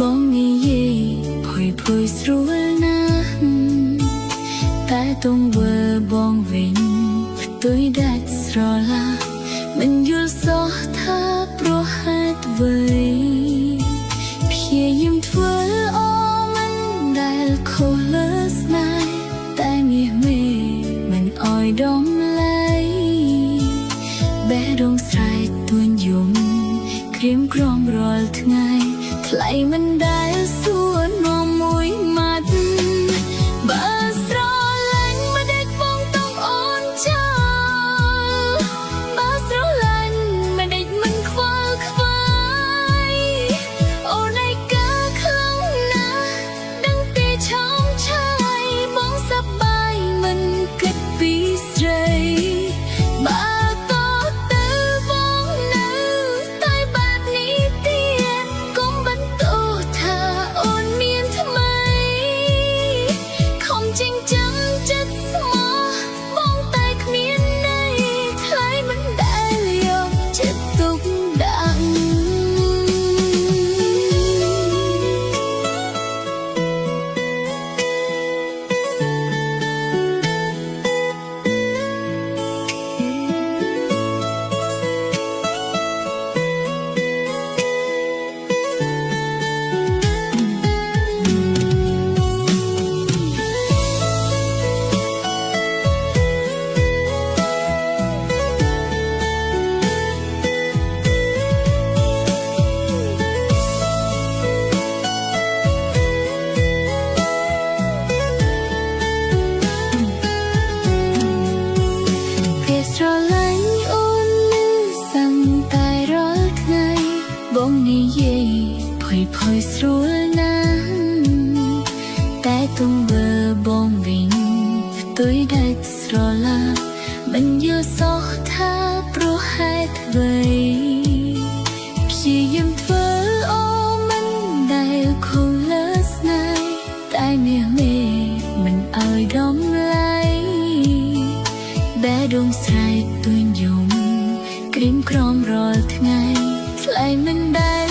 បងនិយាយភ័យព្រួយស្រួលណាស់តែទង្វើបងវិញផ្ទុយដាច់ស្រឡះមិនយល់សោះថាព្រោះហេតុអ្វីព្យាយាមធ្វើល្អមិនដែលខុសលើស្នេហ៍តែមាសមេមិនអោយដំឡៃបេះដូងស្រែកទួញយំក្រៀមក្រំរាល់ថ្ងៃថ្លៃមិនដែលសួរនាំមួយម៉ាត់បើស្រឡាញ់មិនដេចបងต้องអូនចោលបើស្រឡាញ់មិនដេចមិនខ្វល់ខ្វាយអូនឯកាខ្លាំងណាស់ដឹងទេឆោមឆាយបងសប្បាយមិនគិតពីស្រីបងនិយាយភ័យស្រួលណាស់តែទង្វើបងវិញផ្ទុយដាច់ស្រឡះមិនយល់សោះថាព្រោះហេតុអ្វីព្យាយាមធ្វើអូមិនដែលខុសលើស្នេហ៍តែមាសមេមិនអើយដំឡៃបេះដូងស្រែកទួញយំក្រៀមក្រំរាល់ថ្ងៃថ្លៃមិនដែល